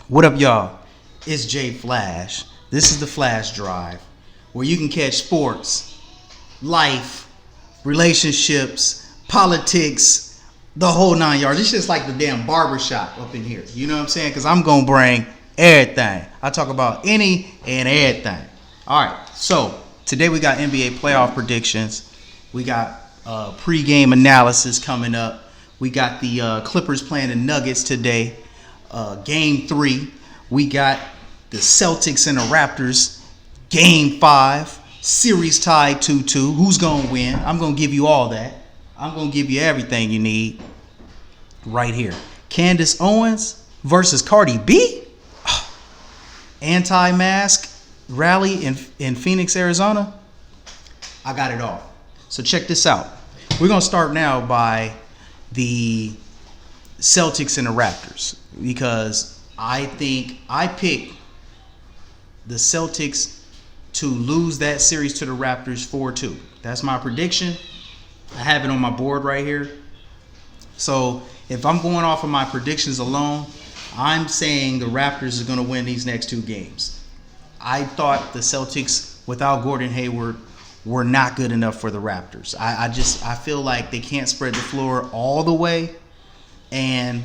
What up, y'all? It's Jay Flash. This is the Flash Drive, where you can catch sports, life, relationships, politics, the whole 9 yards. It's just like the damn barbershop up in here. You know what I'm saying? Because I'm going to bring everything. I talk about any and everything. All right, so today we got NBA playoff predictions. We got pregame analysis coming up. We got the Clippers playing the Nuggets today. Game 3. We got the Celtics and the Raptors. Game 5. Series tied 2-2. Who's going to win? I'm going to give you all that. I'm going to give you everything you need right here. Candace Owens versus Cardi B. Anti-mask rally in Phoenix, Arizona. I got it all. So check this out. We're going to start now by the Celtics and the Raptors, because I think I picked the Celtics to lose that series to the Raptors 4-2. That's my prediction. I have it on my board right here. So if I'm going off of my predictions alone, I'm saying the Raptors are going to win these next 2 games. I thought the Celtics without Gordon Hayward were not good enough for the Raptors. I feel like they can't spread the floor all the way, and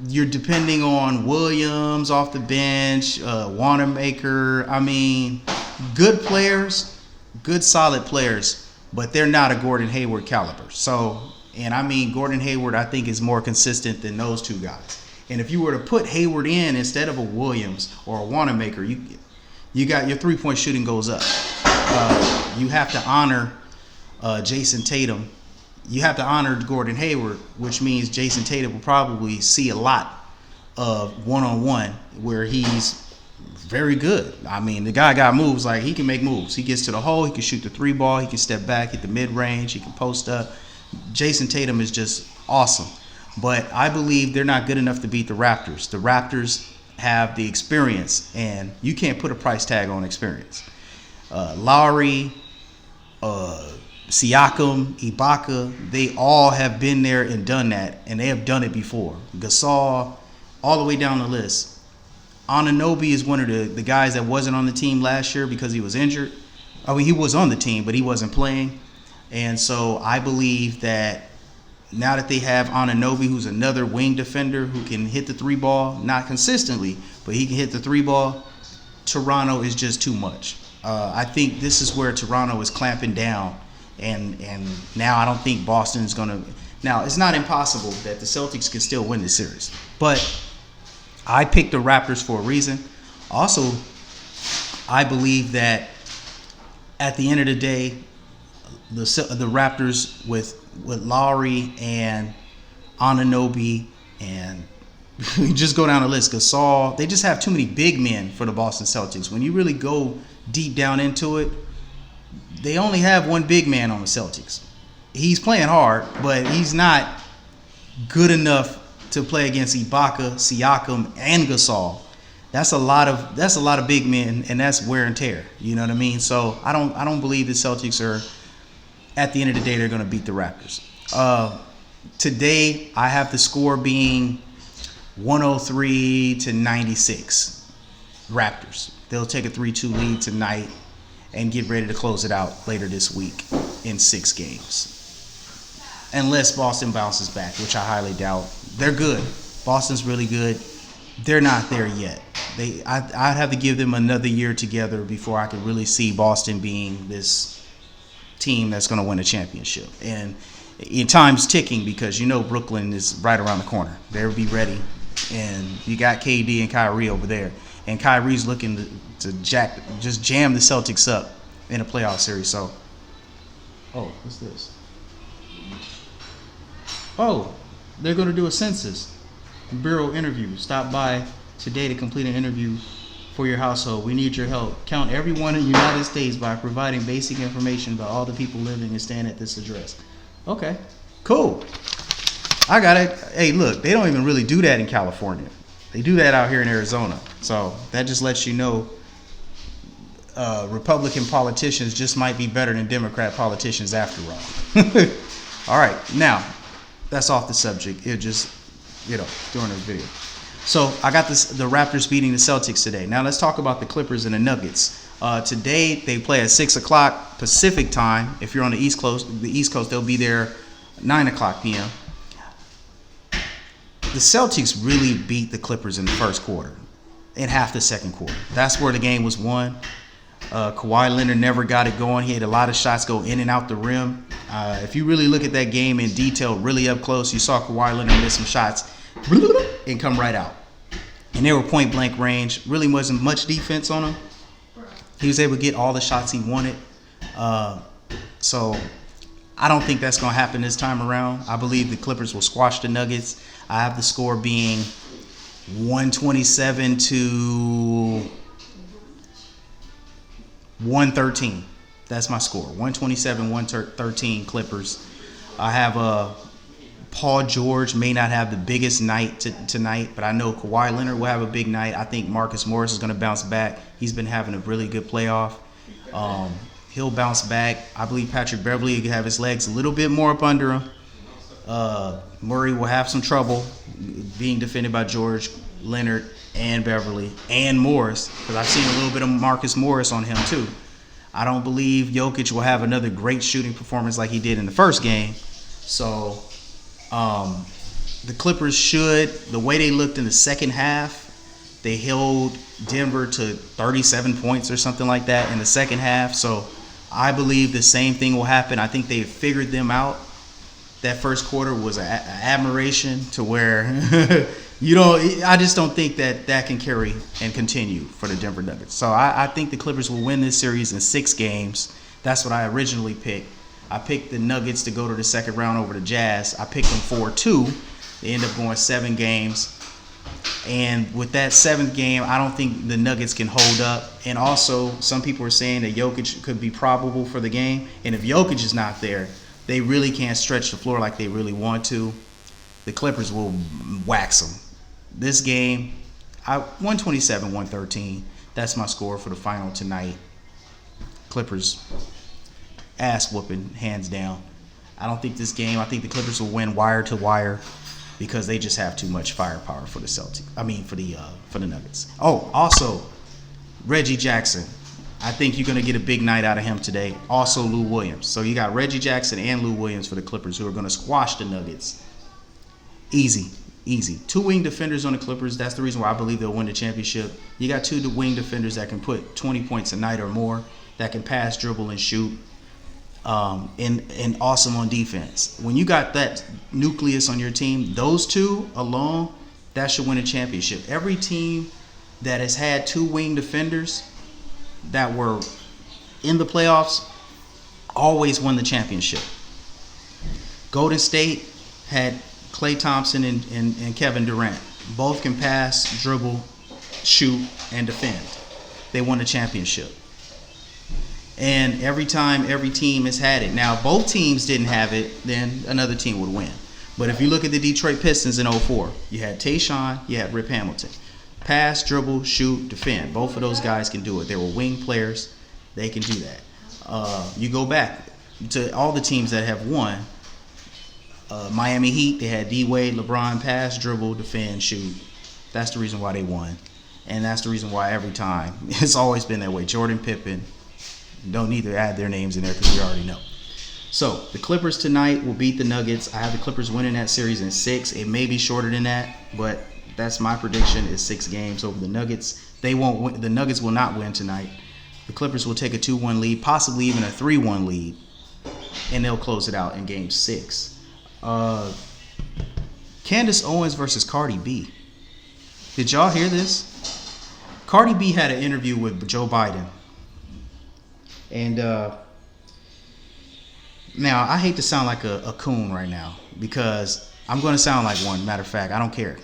you're depending on Williams off the bench, Wanamaker. I mean, good players, good solid players, but they're not a Gordon Hayward caliber. So, and I mean, Gordon Hayward, I think, is more consistent than those 2 guys. And if you were to put Hayward in instead of a Williams or a Wanamaker, you got your 3-point shooting goes up. You have to honor Jason Tatum. You have to honor Gordon Hayward, which means Jason Tatum will probably see a lot of one-on-one where he's very good. I mean, the guy got moves. Like, he can make moves. He gets to the hole. He can shoot the 3-ball. He can step back, hit the mid-range. He can post up. Jason Tatum is just awesome. But I believe they're not good enough to beat the Raptors. The Raptors have the experience, and you can't put a price tag on experience. Lowry, Siakam, Ibaka, they all have been there and done that, and they have done it before. Gasol, all the way down the list. Anunoby is one of the guys that wasn't on the team last year because he was injured. I mean, he was on the team, but he wasn't playing. And so I believe that now that they have Anunoby, who's another wing defender who can hit the 3-ball, not consistently, but he can hit the 3-ball, Toronto is just too much. I think this is where Toronto is clamping down. And now I don't think Boston is going to. Now, it's not impossible that the Celtics can still win this series. But I picked the Raptors for a reason. Also, I believe that at the end of the day, the Raptors with Lowry and Anunoby, and you just go down the list, Gasol, they just have too many big men for the Boston Celtics. When you really go deep down into it, they only have one big man on the Celtics. He's playing hard, but he's not good enough to play against Ibaka, Siakam, and Gasol. That's a lot of big men, and that's wear and tear. You know what I mean? So I don't believe the Celtics are, at the end of the day, they're going to beat the Raptors. Today I have the score being 103-96. Raptors. They'll take a 3-2 lead tonight and get ready to close it out later this week in 6 games. Unless Boston bounces back, which I highly doubt. They're good. Boston's really good. They're not there yet. I'd have to give them another year together before I could really see Boston being this team that's going to win a championship. And time's ticking, because you know Brooklyn is right around the corner. They'll be ready. And you got KD and Kyrie over there. And Kyrie's looking to just jam the Celtics up in a playoff series. So, what's this? Oh, they're going to do a census bureau interview. Stop by today to complete an interview for your household. We need your help. Count everyone in the United States by providing basic information about all the people living and staying at this address. Okay, cool. I got it. Hey, look, they don't even really do that in California. They do that out here in Arizona. So that just lets you know Republican politicians just might be better than Democrat politicians after all. All right, now, that's off the subject. It just, during the video. So I got the Raptors beating the Celtics today. Now let's talk about the Clippers and the Nuggets. Today they play at 6:00 Pacific time. If you're on the East Coast, they'll be there 9:00 p.m. The Celtics really beat the Clippers in the first quarter, in half the second quarter. That's where the game was won. Kawhi Leonard never got it going. He had a lot of shots go in and out the rim. If you really look at that game in detail, really up close, you saw Kawhi Leonard miss some shots and come right out. And they were point blank range. Really wasn't much defense on him. He was able to get all the shots he wanted. So I don't think that's going to happen this time around. I believe the Clippers will squash the Nuggets. I have the score being 127 to 113. That's my score. 127, 113 Clippers. I have Paul George may not have the biggest night tonight, but I know Kawhi Leonard will have a big night. I think Marcus Morris is going to bounce back. He's been having a really good playoff. He'll bounce back. I believe Patrick Beverley will have his legs a little bit more up under him. Murray will have some trouble being defended by George, Leonard, and Beverley, and Morris, because I've seen a little bit of Marcus Morris on him too. I don't believe Jokic will have another great shooting performance like he did in the first game. So the Clippers should, the way they looked in the second half, they held Denver to 37 points or something like that in the second half. So I believe the same thing will happen. I think they figured them out. That first quarter was an admiration to where I just don't think that can carry and continue for the Denver Nuggets. So I think the Clippers will win this series in 6 games. That's what I originally picked. I picked the Nuggets to go to the second round over the Jazz. I picked them 4-2. They end up going 7 games. And with that 7th game, I don't think the Nuggets can hold up. And also, some people are saying that Jokic could be probable for the game. And if Jokic is not there, they really can't stretch the floor like they really want to. The Clippers will wax them. This game, 127-113. That's my score for the final tonight. Clippers ass whooping, hands down. I don't think this game, I think the Clippers will win wire to wire because they just have too much firepower for the Celtics. For the Nuggets. Oh, also, Reggie Jackson. I think you're going to get a big night out of him today. Also, Lou Williams. So you got Reggie Jackson and Lou Williams for the Clippers who are going to squash the Nuggets. Easy. 2 wing defenders on the Clippers. That's the reason why I believe they'll win the championship. You got 2 wing defenders that can put 20 points a night or more, that can pass, dribble, and shoot, and awesome on defense. When you got that nucleus on your team, those 2 alone, that should win a championship. Every team that has had 2 wing defenders that were in the playoffs always won the championship. Golden State had Klay Thompson and Kevin Durant. Both can pass, dribble, shoot, and defend. They won the championship. And every time every team has had it. Now, both teams didn't have it, then another team would win. But if you look at the Detroit Pistons in 2004, you had Tayshaun, you had Rip Hamilton. Pass, dribble, shoot, defend. Both of those guys can do it. They were wing players. They can do that. You go back to all the teams that have won. Miami Heat, they had D-Wade, LeBron, pass, dribble, defend, shoot. That's the reason why they won. And that's the reason why every time. It's always been that way. Jordan, Pippen. Don't need to add their names in there because we already know. So, the Clippers tonight will beat the Nuggets. I have the Clippers winning that series in 6. It may be shorter than that, but that's my prediction is 6 games over the Nuggets. They won't win. The Nuggets will not win tonight. The Clippers will take a 2-1 lead, possibly even a 3-1 lead, and they'll close it out in Game 6. Candace Owens versus Cardi B. Did y'all hear this? Cardi B had an interview with Joe Biden. And now, I hate to sound like a coon right now because I'm going to sound like one. Matter of fact, I don't care.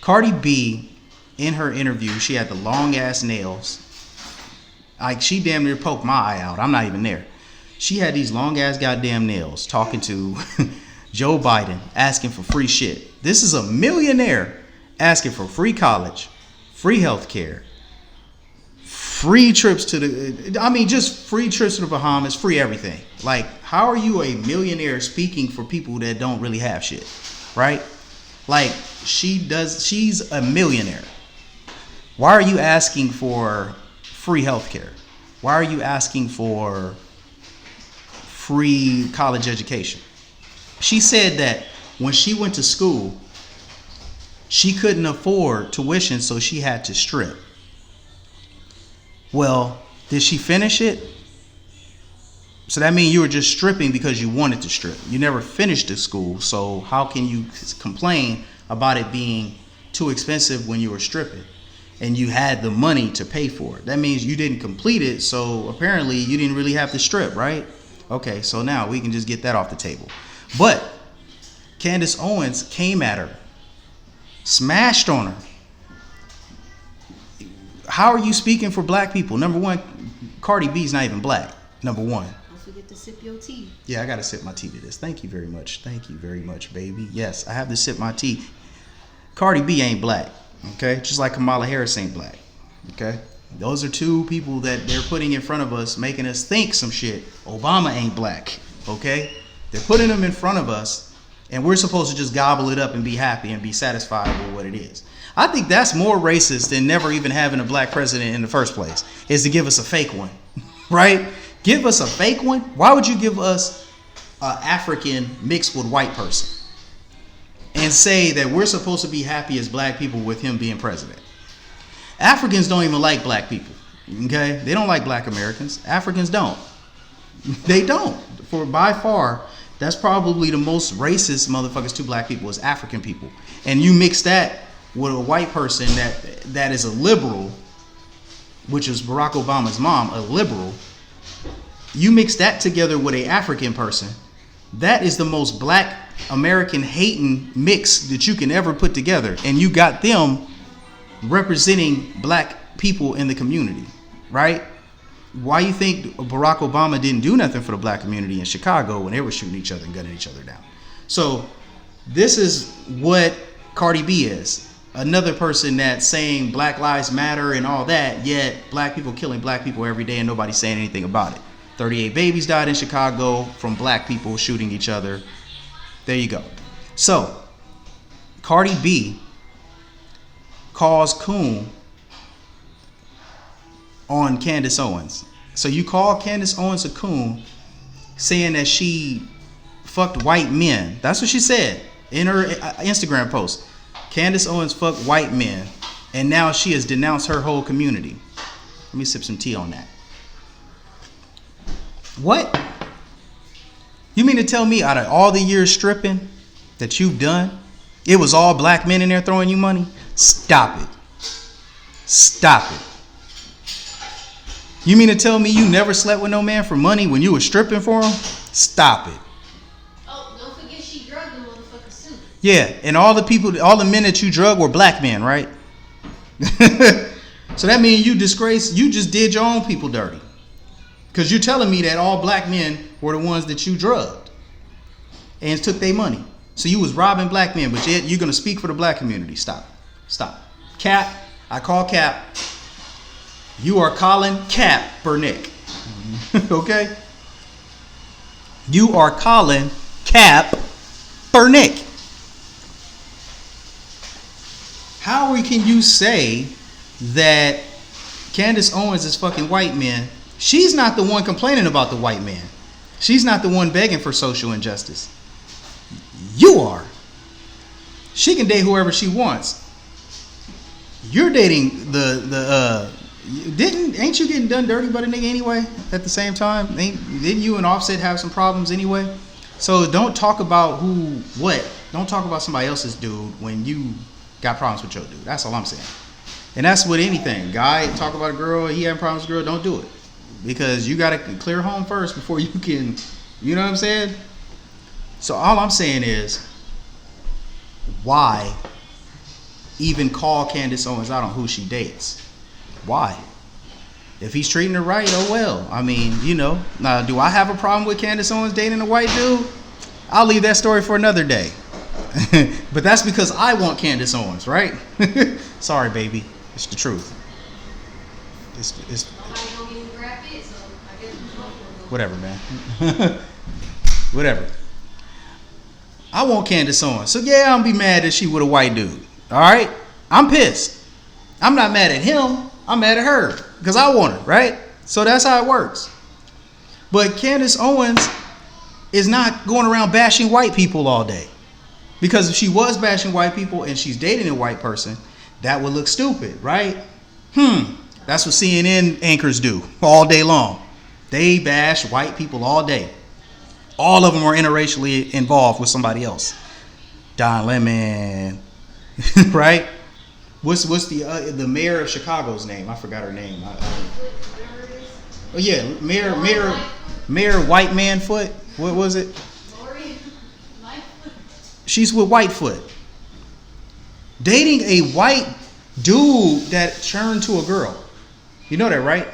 Cardi B, in her interview, she had the long-ass nails. Like, she damn near poked my eye out. I'm not even there. She had these long-ass goddamn nails talking to Joe Biden, asking for free shit. This is a millionaire asking for free college, free health care, free trips to just free trips to the Bahamas, free everything. Like, how are you a millionaire speaking for people that don't really have shit, right? Like, she's a millionaire. Why are you asking for free healthcare? Why are you asking for free college education? She said that when she went to school, she couldn't afford tuition, so she had to strip. Well, did she finish it? So that means you were just stripping because you wanted to strip. You never finished the school, so how can you complain about it being too expensive when you were stripping and you had the money to pay for it? That means you didn't complete it, so apparently you didn't really have to strip, right? Okay, so now we can just get that off the table. But Candace Owens came at her, smashed on her. How are you speaking for black people? Number one, Cardi B's not even black. Number one. Don't forget to sip your tea. Yeah, I got to sip my tea to this. Thank you very much. Thank you very much, baby. Yes, I have to sip my tea. Cardi B ain't black, okay? Just like Kamala Harris ain't black, okay? Those are two people that they're putting in front of us, making us think some shit. Obama ain't black, okay? They're putting them in front of us, and we're supposed to just gobble it up and be happy and be satisfied with what it is. I think that's more racist than never even having a black president in the first place, is to give us a fake one, right? Give us a fake one? Why would you give us an African mixed with white person and say that we're supposed to be happy as black people with him being president? Africans don't even like black people, okay? They don't like black Americans. Africans don't. They don't. For by far, that's probably the most racist motherfuckers to black people is African people. And you mix that with a white person that is a liberal, which is Barack Obama's mom, a liberal. You mix that together with an African person, that is the most black American hating mix that you can ever put together. And you got them representing black people in the community, right? Why you think Barack Obama didn't do nothing for the black community in Chicago when they were shooting each other and gunning each other down? So this is what Cardi B is. Another person that's saying Black Lives Matter and all that, yet black people killing black people every day and nobody's saying anything about it. 38 babies died in Chicago from black people shooting each other. There you go. So Cardi B calls coon on Candace Owens. So you call Candace Owens a coon, saying that she fucked white men. That's what she said in her Instagram post. Candace Owens fucked white men, and now she has denounced her whole community. Let me sip some tea on that. What? You mean to tell me out of all the years stripping that you've done, it was all black men in there throwing you money? Stop it. Stop it. You mean to tell me you never slept with no man for money when you were stripping for him? Stop it. Oh, don't forget she drugged the motherfucker too. Yeah, and all the men that you drug were black men, right? So that means you just did your own people dirty. Because you're telling me that all black men were the ones that you drugged and took their money. So you was robbing black men, but yet you're going to speak for the black community. Stop. Cap, I call Cap. You are calling Cap Bernick. Okay? You are calling Cap Bernick. How can you say that Candace Owens is fucking white men? She's not the one complaining about the white man. She's not the one begging for social injustice. You are. She can date whoever she wants. You're dating ain't you getting done dirty by the nigga anyway at the same time? Didn't you and Offset have some problems anyway? So don't talk about Don't talk about somebody else's dude when you got problems with your dude. That's all I'm saying. And that's with anything. Guy talk about a girl, he having problems with a girl, don't do it. Because you got to clear home first before you can, you know what I'm saying? So all I'm saying is, why even call Candace Owens out on who she dates? Why? If he's treating her right, oh well. I mean, now do I have a problem with Candace Owens dating a white dude? I'll leave that story for another day. But that's because I want Candace Owens, right? Sorry, baby. It's the truth. It's whatever, man. Whatever. I want Candace Owens. So yeah, I'm be mad that she with a white dude. All right, I'm pissed. I'm not mad at him. I'm mad at her because I want her, right? So that's how it works. But Candace Owens is not going around bashing white people all day. Because if she was bashing white people and she's dating a white person, that would look stupid, right? That's what CNN anchors do all day long. They bash white people all day. All of them are interracially involved with somebody else. Don Lemon, right? What's the mayor of Chicago's name? I forgot her name. Oh yeah, Mayor White Man Foot. What was it? She's with Whitefoot. Dating a white dude that turned to a girl. You know that, right?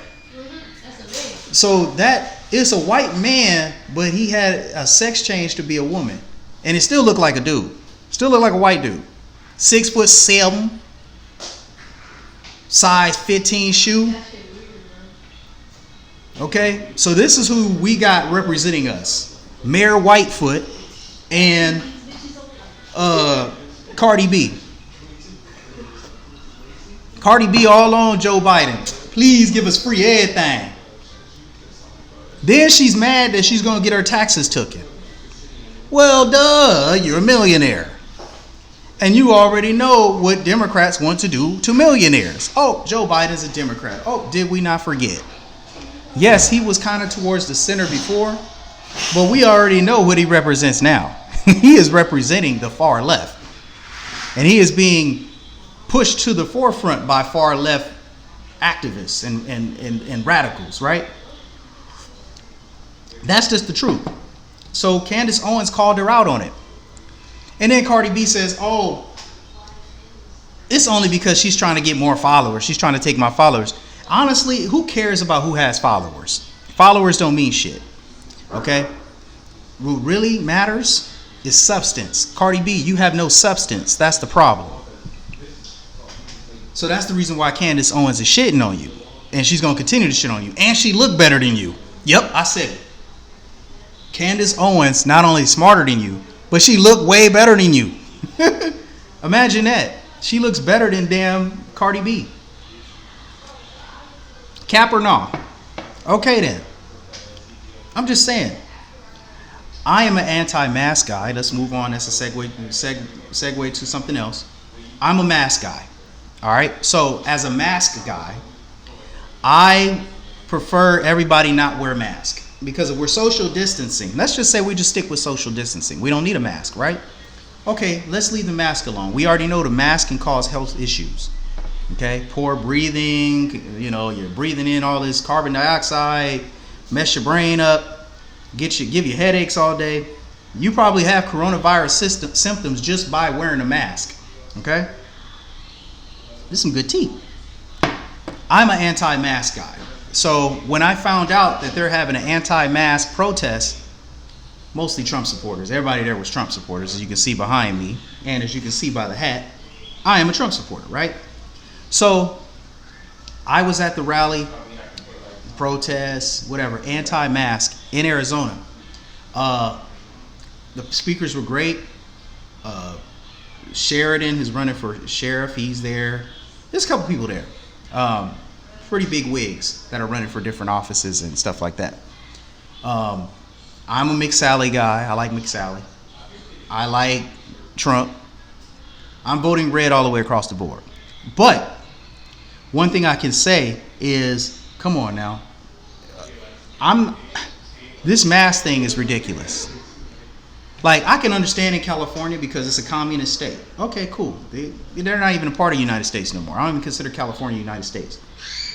So that is a white man, but he had a sex change to be a woman. And it still looked like a dude. Still looked like a white dude. 6'7", size 15 shoe. Okay, so this is who we got representing us. Mayor Whitefoot and Cardi B. Cardi B all on Joe Biden. Please give us free everything. Then she's mad that she's going to get her taxes taken. Well, duh, you're a millionaire. And you already know what Democrats want to do to millionaires. Oh, Joe Biden's a Democrat. Oh, did we not forget? Yes, he was kind of towards the center before, but we already know what he represents now. He is representing the far left. And he is being pushed to the forefront by far left activists and radicals, right? That's just the truth. So Candace Owens called her out on it. And then Cardi B says, oh, it's only because she's trying to get more followers. She's trying to take my followers. Honestly, who cares about who has followers? Followers don't mean shit. Okay? What really matters is substance. Cardi B, you have no substance. That's the problem. So that's the reason why Candace Owens is shitting on you. And she's going to continue to shit on you. And she looked better than you. Yep, I said it. Candace Owens not only smarter than you, but she looked way better than you. Imagine that. She looks better than damn Cardi B. Cap or no? Okay then. I'm just saying. I am an anti-mask guy. Let's move on. That's a segue to something else. I'm a mask guy. All right. So as a mask guy, I prefer everybody not wear a mask because if we're social distancing, let's just say we just stick with social distancing. We don't need a mask, right? Okay. Let's leave the mask alone. We already know the mask can cause health issues. Okay. Poor breathing. You know, you're breathing in all this carbon dioxide, mess your brain up. Give you headaches all day. You probably have coronavirus symptoms just by wearing a mask. Okay? This is some good tea. I'm an anti-mask guy. So when I found out that they're having an anti-mask protest, mostly Trump supporters. Everybody there was Trump supporters, as you can see behind me. And as you can see by the hat, I am a Trump supporter, right? So I was at the rally, protests, whatever, anti-mask in Arizona. The speakers were great. Sheridan is running for sheriff. He's there. There's a couple people there. Pretty big wigs that are running for different offices and stuff like that. I'm a McSally guy. I like McSally. I like Trump. I'm voting red all the way across the board. But one thing I can say is, come on now. This mask thing is ridiculous. Like, I can understand in California because it's a communist state. Okay, cool. They're not even a part of the United States no more. I don't even consider California the United States.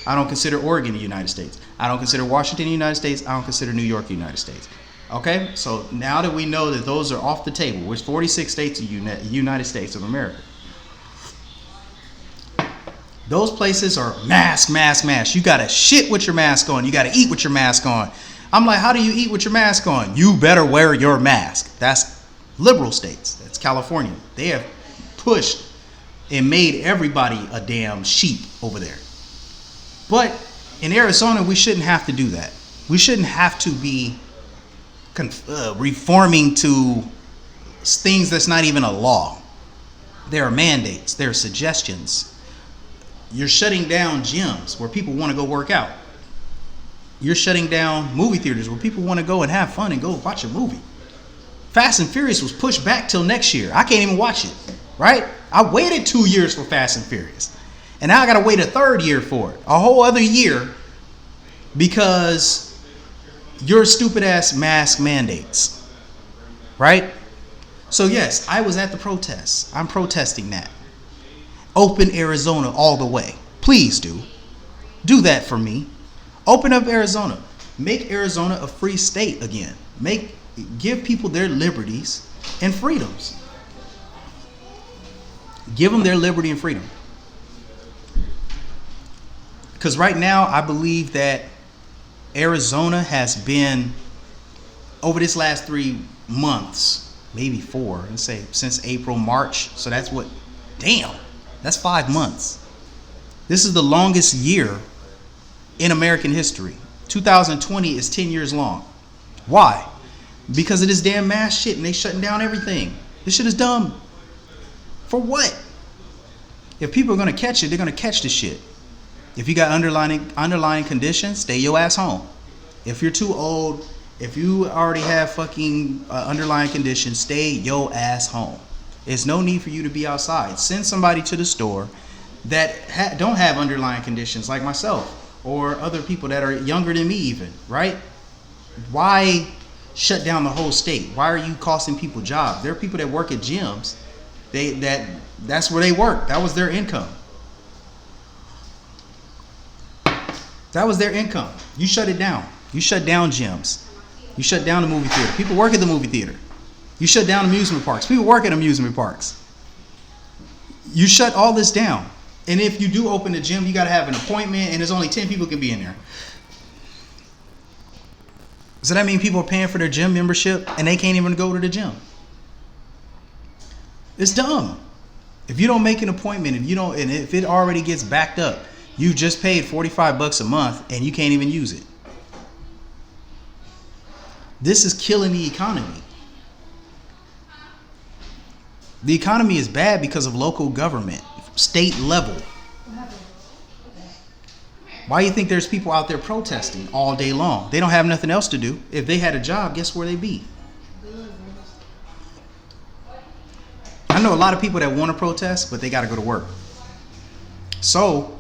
I don't consider Oregon the United States. I don't consider Washington the United States. I don't consider New York the United States. Okay? So now that we know that those are off the table, there's 46 states of the United States of America. Those places are mask. You got to shit with your mask on. You got to eat with your mask on. I'm like, how do you eat with your mask on? You better wear your mask. That's liberal states. That's California. They have pushed and made everybody a damn sheep over there. But in Arizona, we shouldn't have to do that. We shouldn't have to be reforming to things that's not even a law. There are mandates. There are suggestions. You're shutting down gyms where people want to go work out. You're shutting down movie theaters where people want to go and have fun and go watch a movie. Fast and Furious was pushed back till next year. I can't even watch it, right? I waited 2 years for Fast and Furious. And now I got to wait a third year for it. A whole other year because your stupid ass mask mandates, right? So yes, I was at the protests. I'm protesting that. Open Arizona all the way. Please do. Do that for me. Open up Arizona. Make Arizona a free state again. Give people their liberties and freedoms. Give them their liberty and freedom. Because right now, I believe that Arizona has been, over this last 3 months, maybe 4, let's say since April, March. So that's that's 5 months. This is the longest year in American history. 2020 is 10 years long. Why? Because of this damn mass shit and they shutting down everything. This shit is dumb. For what? If people are going to catch it, they're going to catch the shit. If you got underlying conditions, stay your ass home. If you're too old, if you already have fucking underlying conditions, stay your ass home. There's no need for you to be outside. Send somebody to the store that don't have underlying conditions like myself or other people that are younger than me even, right? Why shut down the whole state? Why are you costing people jobs? There are people that work at gyms. That's where they work. That was their income. That was their income. You shut it down. You shut down gyms. You shut down the movie theater. People work at the movie theater. You shut down amusement parks. People work at amusement parks. You shut all this down. And if you do open a gym, you got to have an appointment, and there's only 10 people can be in there. So that means people are paying for their gym membership, and they can't even go to the gym. It's dumb. If you don't make an appointment, and if it already gets backed up, you just paid $45 a month, and you can't even use it. This is killing the economy. The economy is bad because of local government, state level. Why do you think there's people out there protesting all day long? They don't have nothing else to do. If they had a job, guess where they'd be? I know a lot of people that want to protest, but they got to go to work. So,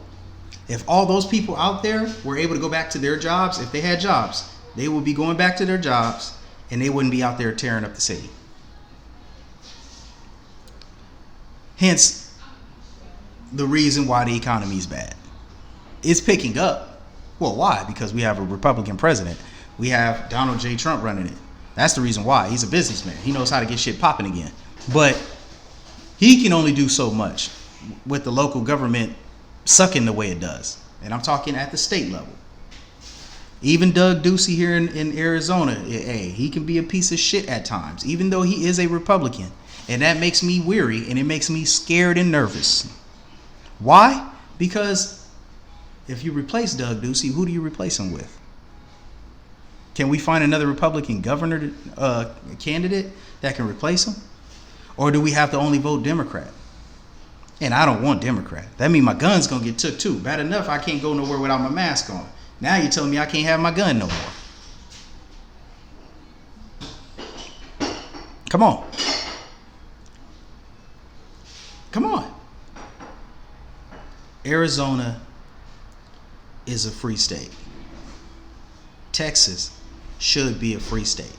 if all those people out there were able to go back to their jobs, if they had jobs, they would be going back to their jobs and they wouldn't be out there tearing up the city. Hence, the reason why the economy is bad. It's picking up. Well, why? Because we have a Republican president. We have Donald J. Trump running it. That's the reason why. He's a businessman. He knows how to get shit popping again. But he can only do so much with the local government sucking the way it does. And I'm talking at the state level. Even Doug Ducey here in Arizona, hey, he can be a piece of shit at times, even though he is a Republican. And that makes me weary and it makes me scared and nervous. Why? Because if you replace Doug Ducey, who do you replace him with? Can we find another Republican governor candidate that can replace him? Or do we have to only vote Democrat? And I don't want Democrat. That means my gun's going to get took too. Bad enough I can't go nowhere without my mask on. Now you're telling me I can't have my gun no more. Come on. Come on. Arizona is a free state. Texas should be a free state.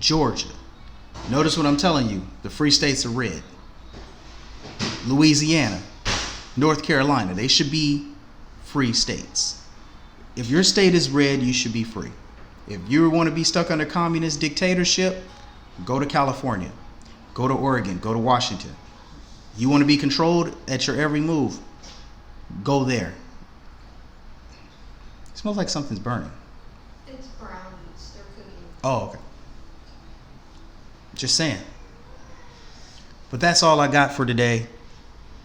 Georgia. Notice what I'm telling you. The free states are red. Louisiana, North Carolina, they should be free states. If your state is red, you should be free. If you want to be stuck under communist dictatorship, go to California, go to Oregon, go to Washington. You want to be controlled at your every move, go there. It smells like something's burning. It's brownies. They're cooking. Oh, okay. Just saying. But that's all I got for today.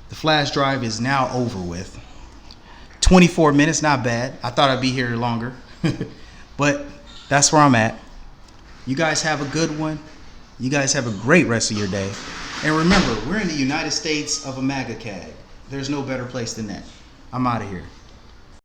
The flash drive is now over with. 24 minutes, not bad. I thought I'd be here longer. But that's where I'm at. You guys have a good one. You guys have a great rest of your day. And remember, we're in the United States of a MAGA CAG. There's no better place than that. I'm out of here.